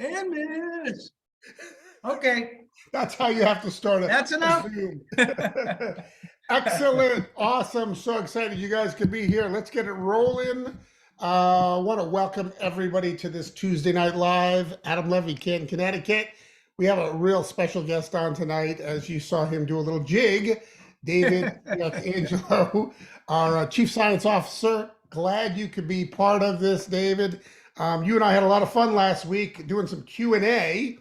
And miss. Okay. That's how you have to start it. That's enough. Excellent. Awesome. So excited you guys could be here. Let's get it rolling. I want to welcome everybody to this Tuesday Night Live. Adam Levy, Canton, Connecticut. We have a real special guest on tonight, as you saw him do a little jig. David Angelo, our Chief Science Officer. Glad you could be part of this, David. You and I had a lot of fun last week doing some Q&A.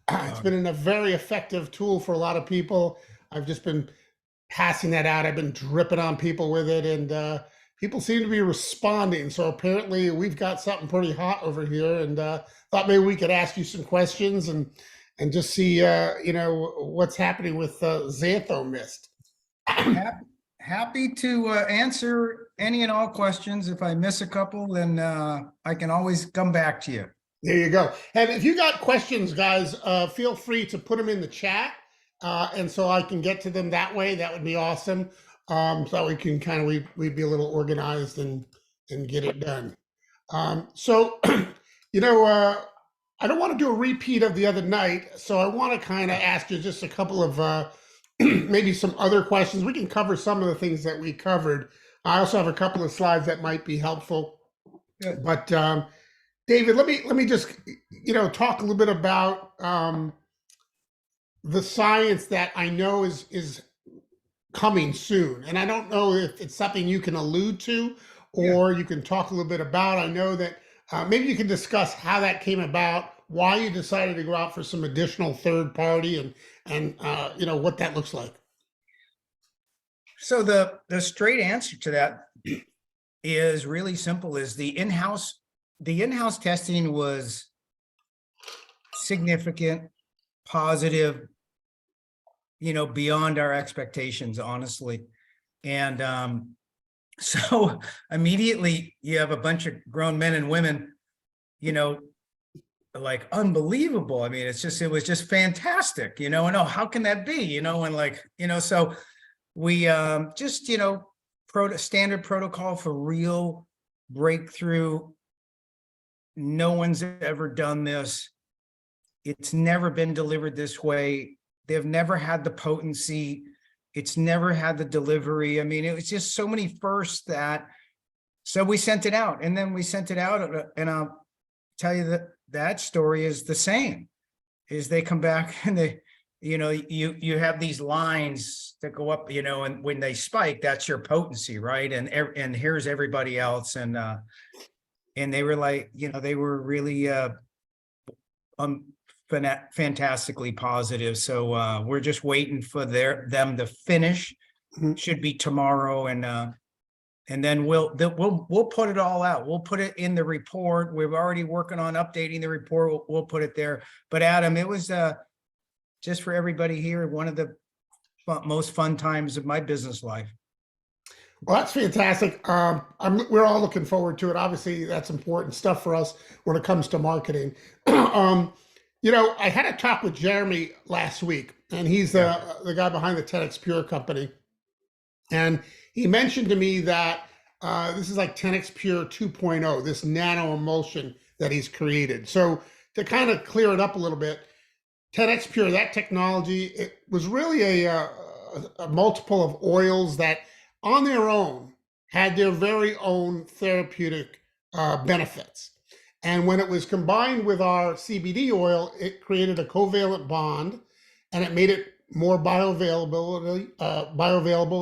It's been a very effective tool for a lot of people. I've just been passing that out. I've been dripping on people with it, and people seem to be responding. So apparently we've got something pretty hot over here, and thought maybe we could ask you some questions and just see, what's happening with Xantho MYST. Happy to answer any and all questions. If I miss a couple, then I can always come back to you. There you go. And if you got questions, guys, feel free to put them in the chat. And so I can get to them that way. That would be awesome. So we can we'd be a little organized and get it done. So, I don't want to do a repeat of the other night. So I want to ask you just a couple of maybe some other questions. We can cover some of the things that we covered. I also have a couple of slides that might be helpful. Good. But David, let me just talk a little bit about the science that I know is coming soon, and I don't know if it's something you can allude to or you can talk a little bit about. I know that maybe you can discuss how that came about, why you decided to go out for some additional third party, and what that looks like. So the straight answer to that is really simple. Is the in-house testing was significant, positive, beyond our expectations, honestly. And so immediately you have a bunch of grown men and women, like unbelievable. I mean, it was just fantastic, and oh, how can that be, so we just, standard protocol for real breakthrough. No one's ever done this. It's never been delivered this way. They've never had the potency. It's never had the delivery. I mean, it was just so many firsts so we sent it out, and then we sent it out, and I'll tell you that story is the same. Is they come back and they, you have these lines that go up, and when they spike, that's your potency, right? And here's everybody else, and they were like, they were really fantastically positive. So we're just waiting for them to finish. Should be tomorrow, and then we'll put it all out. We'll put it in the report. We're already working on updating the report. We'll put it there. But Adam, it was just for everybody here, one of the most fun times of my business life. Well, that's fantastic. We're all looking forward to it. Obviously, that's important stuff for us when it comes to marketing. I had a talk with Jeremy last week, and he's the guy behind the 10X Pure company. And he mentioned to me that this is like 10X Pure 2.0, this nano emulsion that he's created. So to kind of clear it up a little bit, 10X Pure, that technology, it was really a multiple of oils that on their own had their very own therapeutic benefits. And when it was combined with our CBD oil, it created a covalent bond, and it made it more bioavailable.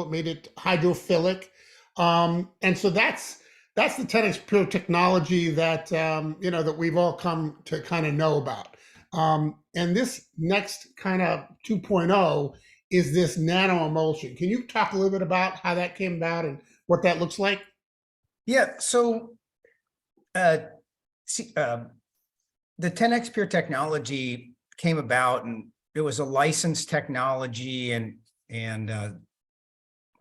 It made it hydrophilic. And so that's the 10X Pure technology that, that we've all come to kind of know about. And this next kind of 2.0 is this nano emulsion. Can you talk a little bit about how that came about and what that looks like? Yeah. So the 10X Pure technology came about, and it was a licensed technology, and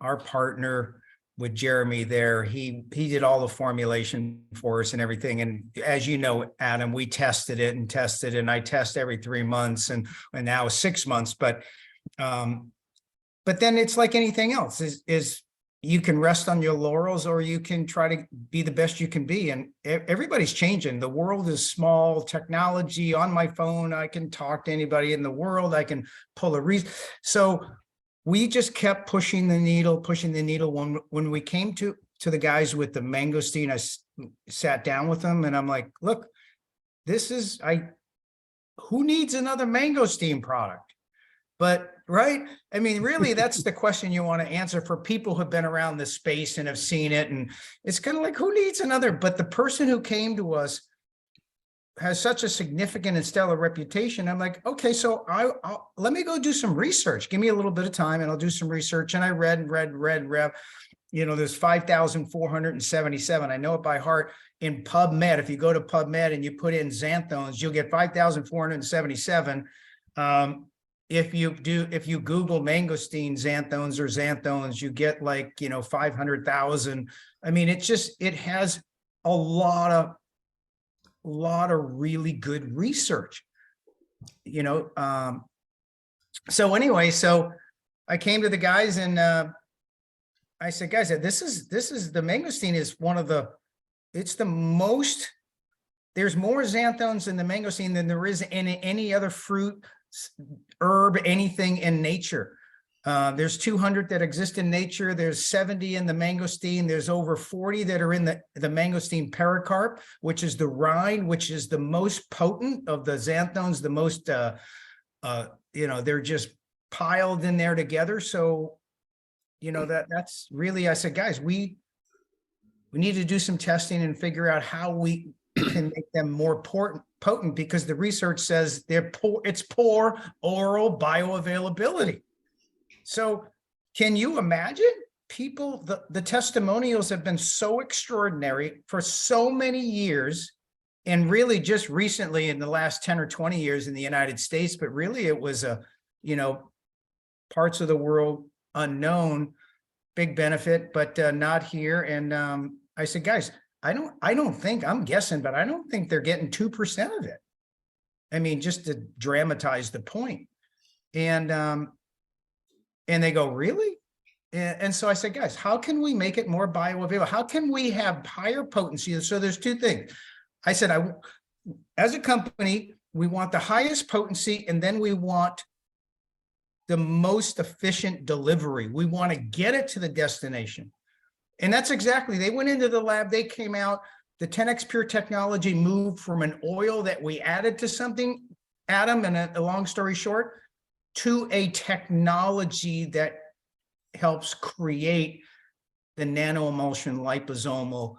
our partner with Jeremy there, he did all the formulation for us and everything. And as you know, Adam, we tested it, and I test every 3 months and now 6 months. But then it's like anything else is you can rest on your laurels, or you can try to be the best you can be. And everybody's changing. The world is small. Technology on my phone, I can talk to anybody in the world. I can pull a reason. So we just kept pushing the needle. When we came to the guys with the mangosteen, I sat down with them and I'm like, look, who needs another mangosteen product? But, right? I mean, really, that's the question you want to answer for people who've been around this space and have seen it. And it's kind of like, who needs another? But the person who came to us has such a significant and stellar reputation. I'm like, okay, so let me go do some research. Give me a little bit of time and I'll do some research. And I read. There's 5,477. I know it by heart in PubMed. If you go to PubMed and you put in xanthones, you'll get 5,477. If you Google mangosteen xanthones or xanthones, you get like, 500,000. I mean, it has a lot of really good research, so anyway, so I came to the guys and I said, guys, this is the mangosteen is there's more xanthones in the mangosteen than there is in any other fruit, herb, anything in nature. There's 200 that exist in nature. There's 70 in the mangosteen. There's over 40 that are in the mangosteen pericarp, which is the rind, which is the most potent of the xanthones, the most, they're just piled in there together. So, that's really, I said, guys, we need to do some testing and figure out how we can make them more potent, because the research says it's poor oral bioavailability. So can you imagine people, the testimonials have been so extraordinary for so many years, and really just recently in the last 10 or 20 years in the United States, but really it was parts of the world unknown, big benefit, but not here. And I said, guys, I don't think, I'm guessing, but I don't think they're getting 2% of it. I mean, just to dramatize the point. And they go, really? And so I said, guys, how can we make it more bioavailable? How can we have higher potency? So there's two things. I said, as a company, we want the highest potency, and then we want the most efficient delivery. We want to get it to the destination. And that's exactly, they went into the lab, they came out, the 10X Pure technology moved from an oil that we added to something, Adam, and a long story short, to a technology that helps create the nanoemulsion liposomal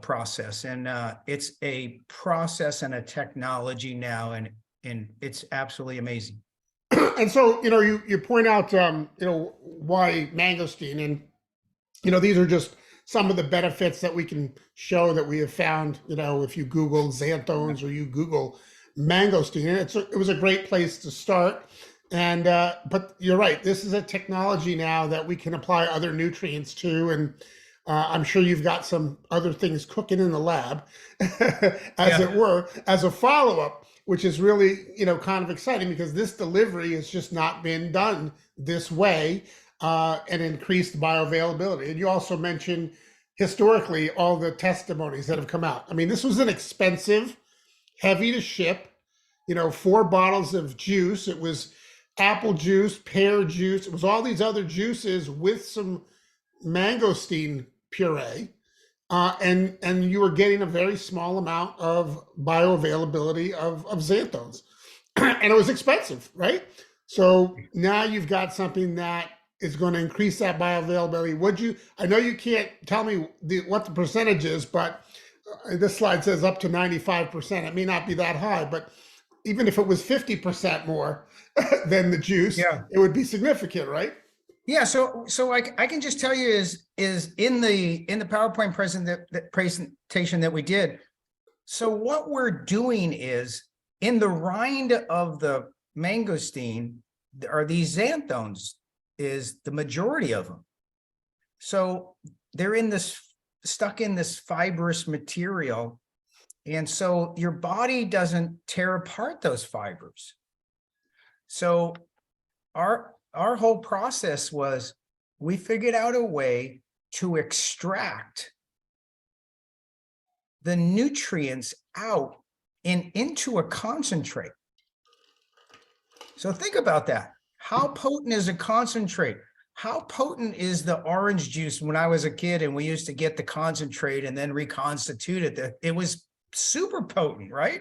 process. And it's a process and a technology now, and it's absolutely amazing. And so, you point out, why mangosteen, and, these are just some of the benefits that we can show that we have found, if you Google xanthones or you Google mangosteen. It was a great place to start. And, but you're right, this is a technology now that we can apply other nutrients to. And I'm sure you've got some other things cooking in the lab, as it were, as a follow-up, which is really, kind of exciting, because this delivery has just not been done this way, and increased bioavailability. And you also mentioned historically all the testimonies that have come out. I mean, this was an expensive, heavy to ship, 4 bottles of juice. It was apple juice, pear juice. It was all these other juices with some mangosteen puree. And you were getting a very small amount of bioavailability of xanthones. And it was expensive, right? So now you've got something that is going to increase that bioavailability. I know you can't tell me what the percentage is, but this slide says up to 95%. It may not be that high, but even if it was 50% more than the juice, it would be significant, right? Yeah, so I can just tell you is in the PowerPoint presentation that we did. So what we're doing is, in the rind of the mangosteen are these xanthones, is the majority of them. So they're stuck in this fibrous material, and so your body doesn't tear apart those fibers. So our whole process was, we figured out a way to extract the nutrients out and into a concentrate. So think about that. How potent is a concentrate? How potent is the orange juice? When I was a kid and we used to get the concentrate and then reconstitute it, it was super potent, right?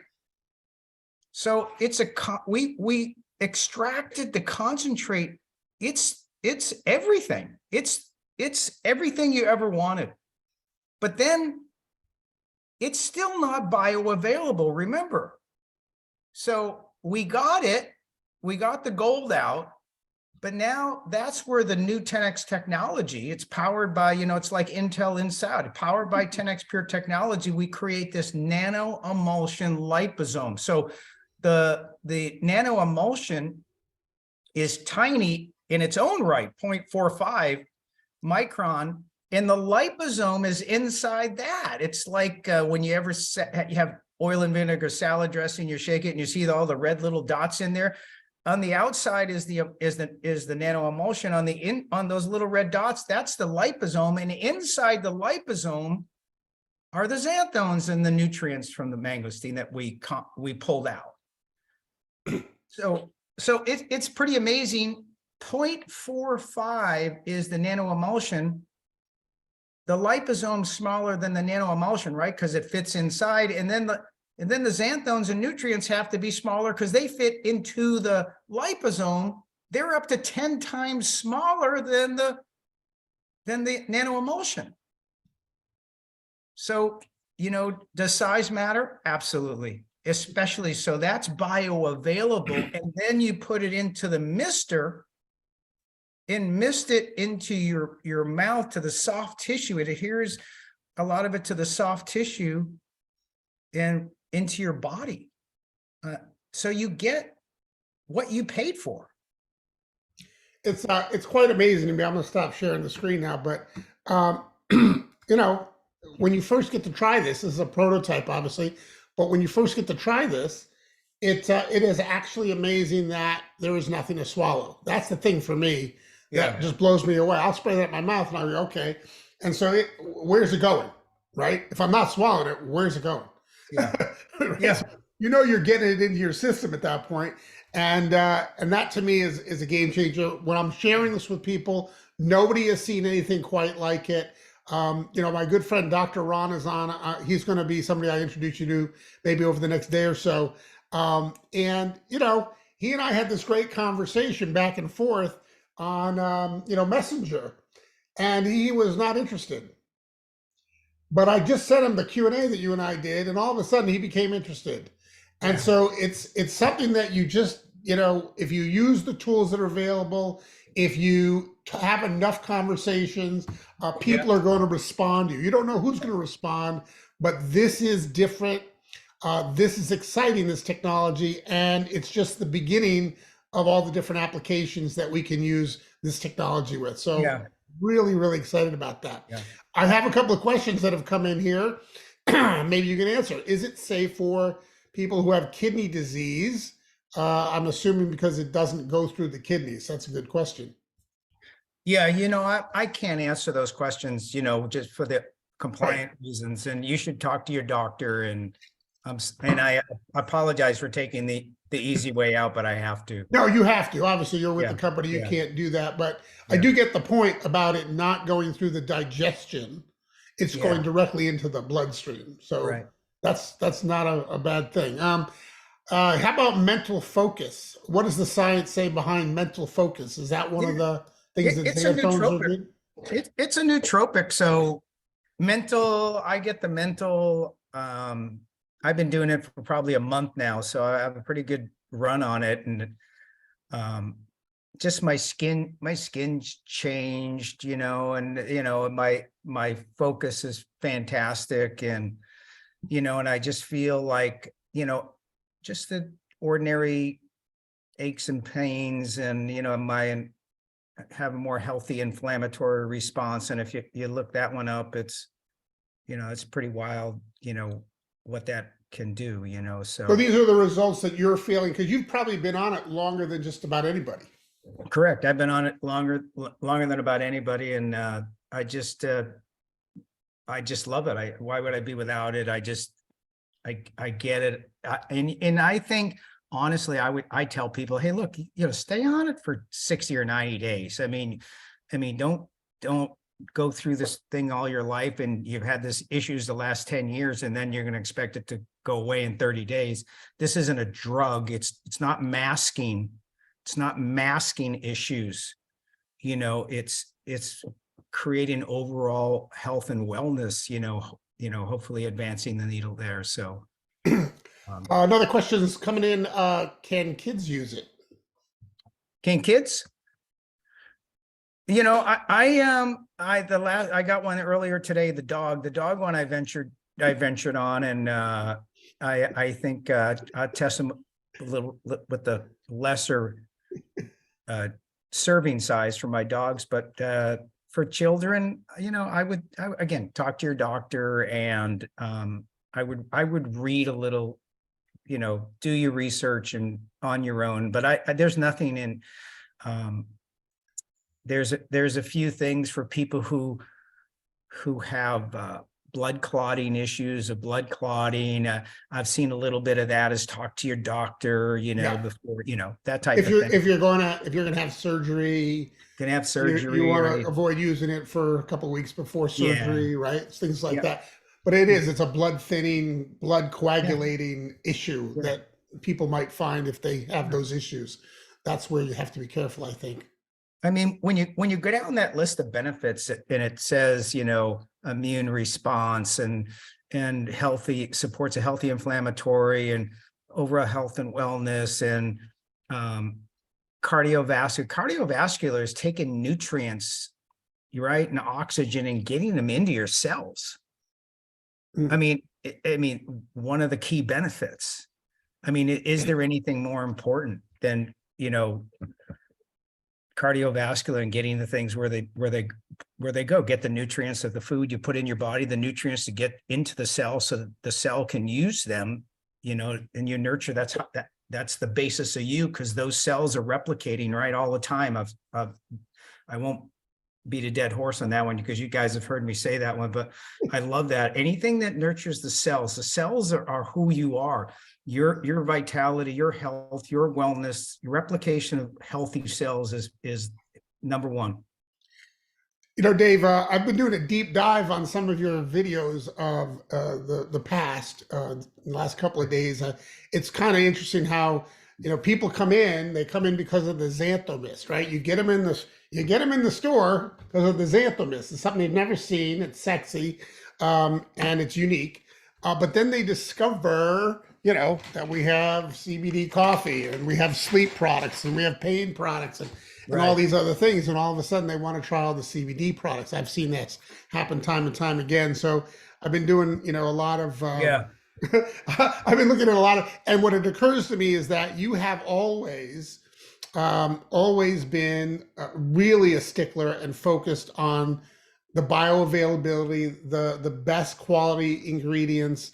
So it's we extracted the concentrate. It's everything. It's everything you ever wanted. But then it's still not bioavailable, remember. So we got it. We got the gold out. But now that's where the new 10X technology, it's powered by, it's like Intel Inside, powered by 10X Pure technology. We create this nano emulsion liposome. So the nano emulsion is tiny in its own right, 0.45 micron, and the liposome is inside that. It's like when you ever you have oil and vinegar salad dressing, you shake it and you see all the red little dots in there. On the outside is the nano emulsion. On those little red dots, that's the liposome, and inside the liposome are the xanthones and the nutrients from the mangosteen that we pulled out. So it's pretty amazing. 0.45 is the nano emulsion. The liposome smaller than the nano emulsion, right? Because it fits inside, and then the xanthones and nutrients have to be smaller because they fit into the liposome. They're up to 10 times smaller than the nano emulsion. So, does size matter? Absolutely. Especially so that's bioavailable. And then you put it into the mister and mist it into your mouth to the soft tissue. It adheres a lot of it to the soft tissue and into your body. So you get what you paid for. It's quite amazing to me. I'm going to stop sharing the screen now, but when you first get to try this is a prototype, obviously, but when you first get to try this, it is actually amazing that there is nothing to swallow. That's the thing for me that just blows me away. I'll spray that in my mouth and I'll be okay. And so where's it going, right? If I'm not swallowing it, where's it going? Yeah. Right? Yeah. So, you're getting it into your system at that point. And that to me is a game changer. When I'm sharing this with people, nobody has seen anything quite like it. My good friend, Dr. Ron, is on. He's going to be somebody I introduce you to maybe over the next day or so. And he and I had this great conversation back and forth on, Messenger, and he was not interested. But I just sent him the Q&A that you and I did, and all of a sudden he became interested. And so it's something that you just, if you use the tools that are available, if you have enough conversations, people are going to respond to you. You don't know who's going to respond, but this is different. This is exciting, this technology, and it's just the beginning of all the different applications that we can use this technology with. So really, really excited about that. Yeah. I have a couple of questions that have come in here. Maybe you can answer. Is it safe for people who have kidney disease? I'm assuming because it doesn't go through the kidneys. That's a good question. Yeah, I can't answer those questions, just for the compliant reasons. And you should talk to your doctor. And I apologize for taking the easy way out, but I have to. No, you have to. Obviously, you're with the company. You can't do that. But I do get the point about it not going through the digestion. It's going directly into the bloodstream. So that's not a bad thing. How about mental focus? What does the science say behind mental focus? Is that one of the things that xanthones are good? It's a nootropic. So I get the mental, I've been doing it for probably a month now, so I have a pretty good run on it, and just my skin's changed, and my focus is fantastic, and and I just feel like just the ordinary aches and pains, and have a more healthy inflammatory response. And if you look that one up, it's it's pretty wild, what that can do, so these are the results that you're feeling, because you've probably been on it longer than just about anybody. Correct. I've been on it longer than about anybody, and I just love it. Why would I be without it? I get it. And I think, honestly, I tell people, hey, look, stay on it for 60 or 90 days. I mean, don't go through this thing all your life and you've had this issues the last 10 years and then you're going to expect it to go away in 30 days. This isn't a drug. It's not masking. It's not masking issues. It's creating overall health and wellness, hopefully advancing the needle there. So Another question is coming in. Can kids use it? can kids? I got one earlier today, the dog one I ventured on, and I think I test them a little with the lesser serving size for my dogs, but for children, I would again talk to your doctor, and I would read a little, do your research and on your own. But there's nothing in there's a few things for people who have blood clotting issues of blood clotting. I've seen a little bit of that, is talk to your doctor, before, that type of thing. If you're gonna have surgery, you want right? to avoid using it for a couple of weeks before surgery, right? Things like that. But it's a blood thinning, blood coagulating issue that people might find if they have those issues. That's where you have to be careful, I think. I mean, when you go down that list of benefits and it says, immune response and supports a healthy inflammatory and overall health and wellness, and cardiovascular is taking nutrients, right, and oxygen and getting them into your cells. I mean, one of the key benefits. I mean, is there anything more important than, cardiovascular and getting the things where they go, get the nutrients of the food you put in your body, the nutrients to get into the cell so that the cell can use them, and you nurture. That's the basis of you, because those cells are replicating, right, all the time. I won't beat a dead horse on that one, because you guys have heard me say that one, but I love that. Anything that nurtures the cells are who you are. Your vitality, your health, your wellness, your replication of healthy cells is number one. Dave, I've been doing a deep dive on some of your videos of the past, the last couple of days. It's kind of interesting how people come in because of the xanthomist, right? You get them in the store because of the xanthomist. It's something they've never seen. It's sexy, and it's unique. But then they discover, that we have CBD coffee, and we have sleep products, and we have pain products, and all these other things. And all of a sudden they want to try all the CBD products. I've seen that happen time and time again. So I've been doing, a lot of, I've been looking at a lot of, and what it occurs to me is that you have always been really a stickler and focused on the bioavailability, the best quality ingredients.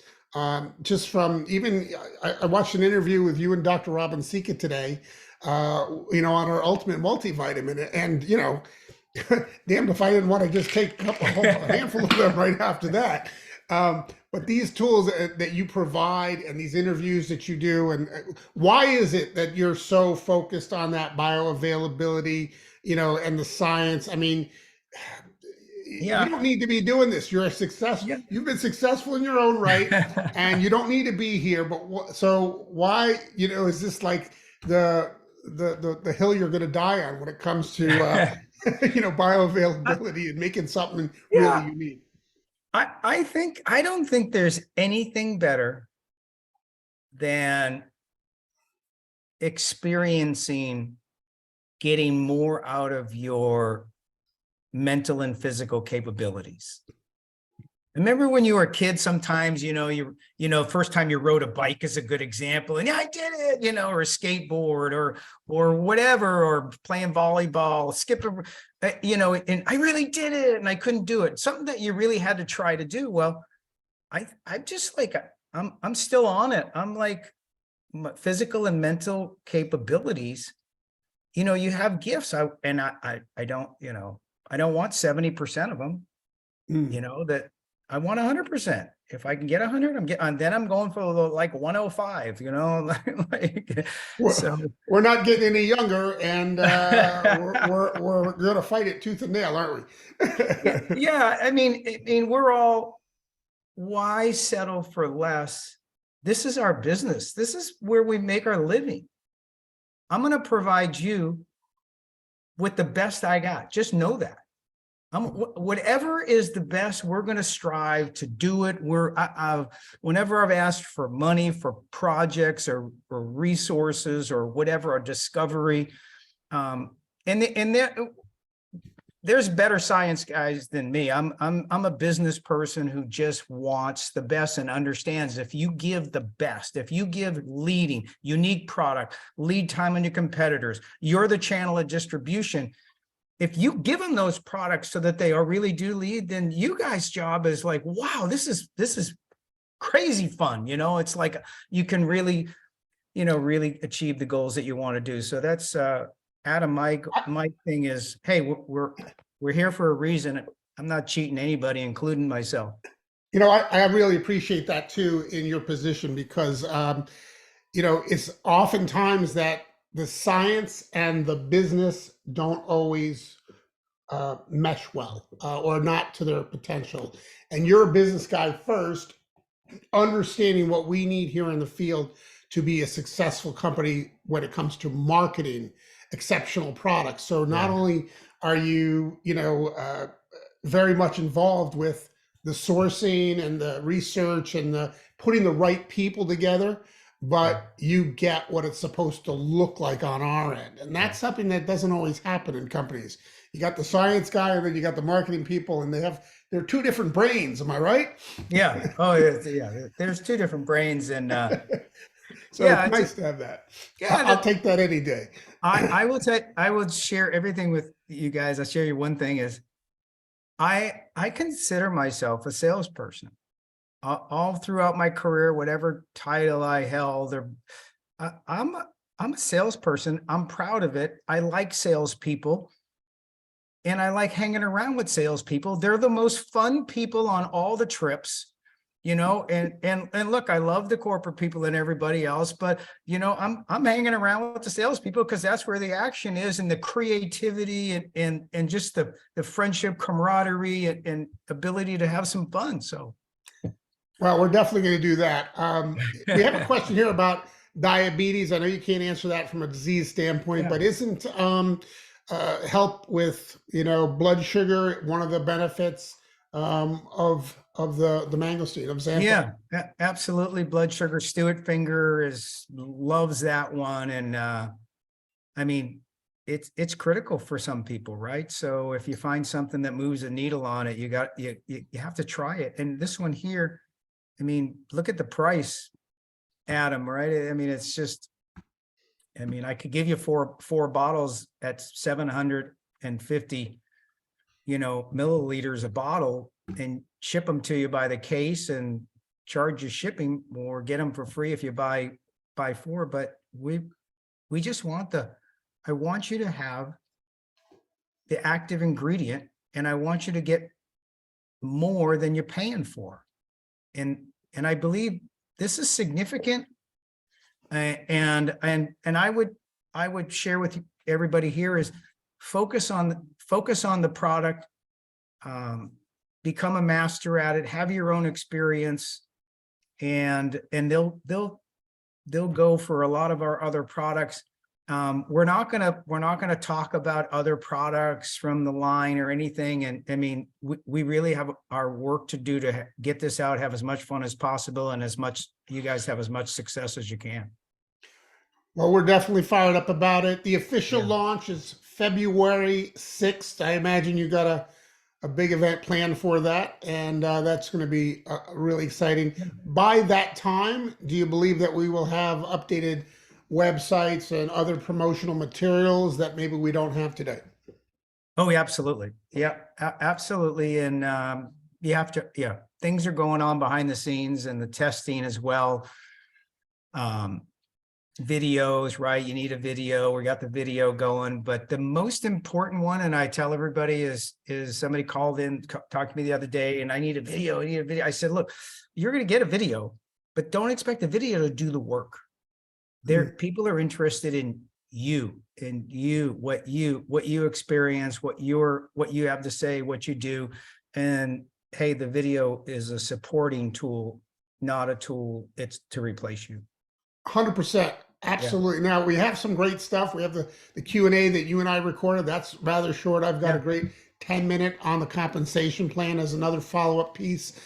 Just from I watched an interview with you and Dr. Robin Sika today, on our ultimate multivitamin, and damned if I didn't want to just take a handful of them right after that. But these tools that you provide and these interviews that you do, and why is it that you're so focused on that bioavailability, and the science? I mean, you don't need to be doing this. You're a success. Yeah. You've been successful in your own right, and you don't need to be here. But so why, is this like the hill you're going to die on when it comes to, bioavailability and making something really unique? I don't think there's anything better than experiencing getting more out of your mental and physical capabilities. Remember when you were a kid, sometimes, first time you rode a bike is a good example. And I did it, or a skateboard or whatever, or playing volleyball, skipping, and I really did it and I couldn't do it. Something that you really had to try to do. Well, I'm just like, I'm still on it. I'm like, physical and mental capabilities, you have gifts. I don't, I don't want 70% of them, Mm. you know, that I want 100%. If I can get 100, then I'm going for like 105, you know, like, so. We're not getting any younger, and we're going to fight it tooth and nail, aren't Yeah, we? yeah. I mean, we're all, why settle for less? This is our business. This is where we make our living. I'm going to provide you with the best I got. Just know that. Whatever is the best, we're going to strive to do it. Whenever I've asked for money for projects or resources or whatever, or discovery, and there's better science guys than me. I'm a business person who just wants the best and understands if you give the best, if you give leading, unique product, lead time on your competitors, you're the channel of distribution. If you give them those products so that they are really do lead, then you guys' job is like, wow, this is crazy fun. You know, it's like you can really, you know, really achieve the goals that you want to do. So that's Adam, my thing is, hey, we're here for a reason. I'm not cheating anybody, including myself. You know, I really appreciate that too in your position, because you know, it's oftentimes that the science and the business don't always mesh well, or not to their potential. And you're a business guy first, understanding what we need here in the field to be a successful company when it comes to marketing exceptional products. So not Yeah. only are you, you know, very much involved with the sourcing and the research and the putting the right people together, but you get what it's supposed to look like on our end. And that's something that doesn't always happen in companies. You got the science guy, and then you got the marketing people, and they're two different brains. Am I right? Yeah. Oh, yeah. There's two different brains, and So yeah, it's nice to have that. yeah. I'll take that any day. I will share everything with you guys. I'll share you one thing is I consider myself a salesperson. All throughout my career, whatever title I held, I'm a salesperson. I'm proud of it. I like salespeople, and I like hanging around with salespeople. They're the most fun people on all the trips, you know. And look, I love the corporate people and everybody else, but you know, I'm hanging around with the salespeople because that's where the action is, and the creativity and just the friendship, camaraderie, and ability to have some fun. So. Well, we're definitely going to do that. We have a question here about diabetes. I know you can't answer that from a disease standpoint, Yeah. but isn't help with, you know, blood sugar one of the benefits of the mangosteen of Xanthan? Yeah, absolutely. Blood sugar. Stuart Finger loves that one, and I mean, it's critical for some people, right? So if you find something that moves a needle on it, you have to try it. And this one here, I mean, look at the price, Adam, right? I mean, it's just, I mean, I could give you four bottles at 750, you know, milliliters a bottle, and ship them to you by the case and charge you shipping, or get them for free if you buy four. But we just want I want you to have the active ingredient, and I want you to get more than you're paying for. And I believe this is significant. And I would share with everybody here is focus on the product, become a master at it, have your own experience, and they'll go for a lot of our other products. We're not gonna talk about other products from the line or anything. And I mean, we really have our work to do to get this out, have as much fun as possible, and you guys have as much success as you can. Well, we're definitely fired up about it. The official Yeah. launch is February 6th. I imagine you got a big event planned for that, and that's going to be really exciting. By that time, do you believe that we will have updated websites and other promotional materials that maybe we don't have today? Oh, yeah, absolutely. Yeah, absolutely. And you have to, yeah, things are going on behind the scenes, and the testing as well. videos, right? You need a video. We got the video going, but the most important one, and I tell everybody, is somebody called in, talked to me the other day, and I need a video. I need a video. I said, look, you're going to get a video, but don't expect the video to do the work. People are interested in you, what you experience, what you have to say, what you do. And hey, the video is a supporting tool, not a tool. It's to replace you. 100%. Absolutely. Now we have some great stuff. We have the Q&A that you and I recorded. That's rather short. I've got a great 10-minute on the compensation plan as another follow-up piece.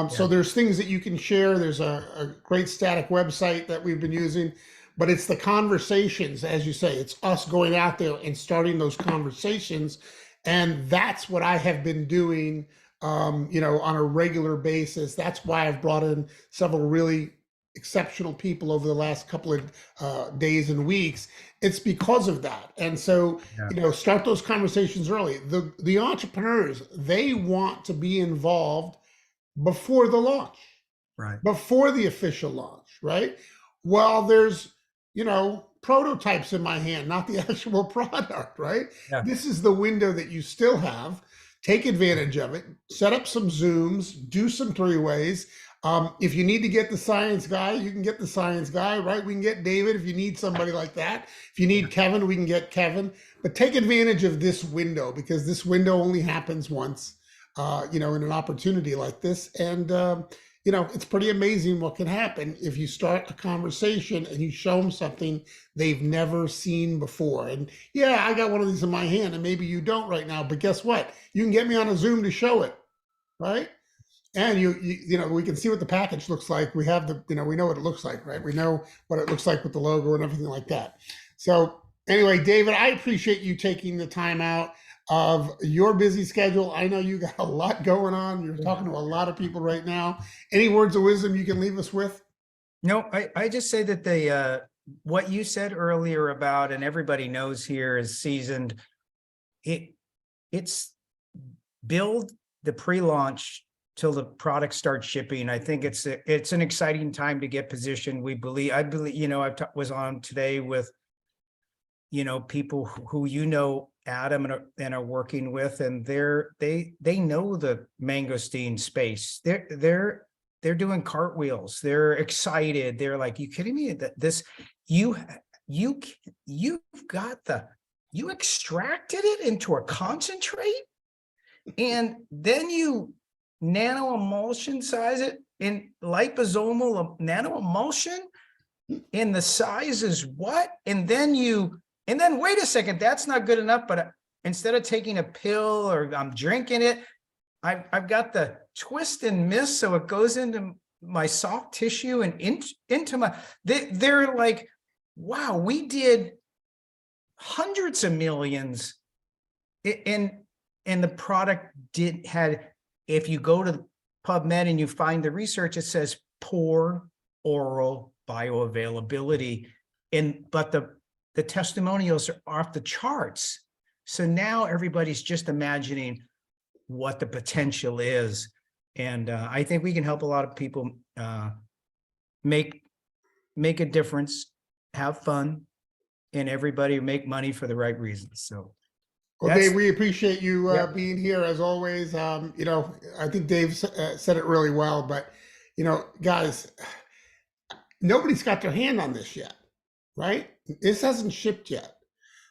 So there's things that you can share. There's a great static website that we've been using, but it's the conversations, as you say, it's us going out there and starting those conversations. And that's what I have been doing, you know, on a regular basis. That's why I've brought in several really exceptional people over the last couple of days and weeks. It's because of that. And so, you know, start those conversations early. The entrepreneurs, they want to be involved before the launch, right? Before the official launch, right? Well, there's, you know, prototypes in my hand, not the actual product, right? Yeah. This is the window that you still have. Take advantage of it. Set up some Zooms, do some three-ways. If you need to get the science guy, you can get the science guy, right? We can get David if you need somebody like that. If you need Kevin, we can get Kevin. But take advantage of this window, because this window only happens once, you know, in an opportunity like this. And, you know, it's pretty amazing what can happen if you start a conversation and you show them something they've never seen before. And yeah, I got one of these in my hand, and maybe you don't right now, but guess what? You can get me on a Zoom to show it, right? And you know, we can see what the package looks like. We have the, you know, we know what it looks like, right? We know what it looks like with the logo and everything like that. So anyway, David, I appreciate you taking the time out of your busy schedule. I know you got a lot going on. You're talking to a lot of people right now. Any words of wisdom you can leave us with? No, I just say that the what you said earlier about, and everybody knows here is seasoned. It's build the pre-launch till the product starts shipping. I think it's an exciting time to get positioned. I believe, you know, was on today with, you know, people who, you know, Adam and are working with, and they know the mangosteen space. They're doing cartwheels. They're excited. They're like, you kidding me? That this, you've got you extracted it into a concentrate, and then you nano emulsion size it in liposomal nano emulsion, and the size is what? And then wait a second, that's not good enough. But instead of taking a pill or I'm drinking it, I've got the twist and miss, so it goes into my soft tissue and into my. They're like, wow, we did hundreds of millions, and the product had. If you go to PubMed and you find the research, it says poor oral bioavailability, but the testimonials are off the charts. So now everybody's just imagining what the potential is. And I think we can help a lot of people make a difference, have fun, and everybody make money for the right reasons. So. Well, Dave, we appreciate you being here as always. You know, I think Dave said it really well, but, you know, guys, nobody's got their hand on this yet, right? This hasn't shipped yet.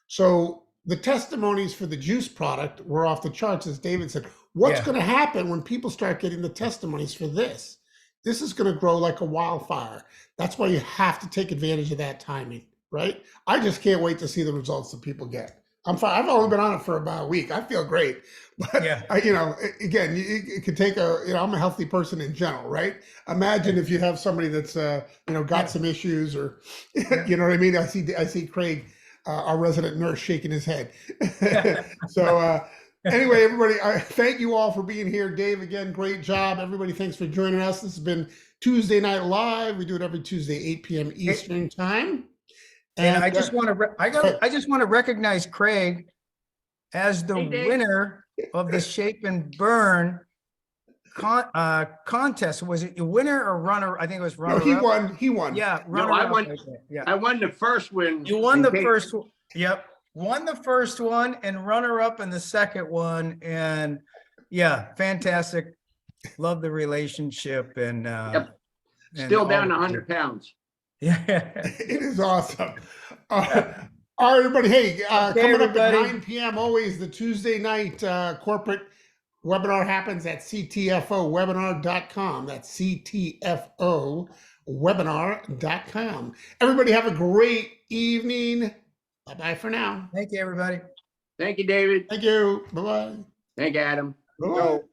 So the testimonies for the juice product were off the charts, as David said. What's going to happen when people start getting the testimonies for this? This is going to grow like a wildfire. That's why you have to take advantage of that timing, right? I just can't wait to see the results that people get. I'm fine. I've only been on it for about a week. I feel great, but you know, again, it could take you know, I'm a healthy person in general, right? Imagine if you have somebody that's, you know, got some issues, or, you know what I mean? I see Craig, our resident nurse, shaking his head. So anyway, everybody, thank you all for being here. Dave, again, great job. Everybody, thanks for joining us. This has been Tuesday Night Live. We do it every Tuesday, 8 p.m. Eastern time. And I just want to recognize Craig as the winner of the Shape and Burn contest. Was it your winner or runner? I think it was runner. No, he won. He won. Yeah, No, runner. I up, won. I think. Yeah, I won the first one. you won in the case- first. Yep, won the first one and runner up in the second one. And yeah, fantastic. Love the relationship and Yep. and Still all down the- 100 pounds. Yeah. It is awesome. All right, everybody. Hey, coming everybody. up at 9 p.m. always the Tuesday night corporate webinar happens at ctfowebinar.com. That's ctfowebinar.com. Everybody have a great evening. Bye-bye for now. Thank you, everybody. Thank you, David. Thank you. Bye-bye. Thank you, Adam. Bye-bye. No.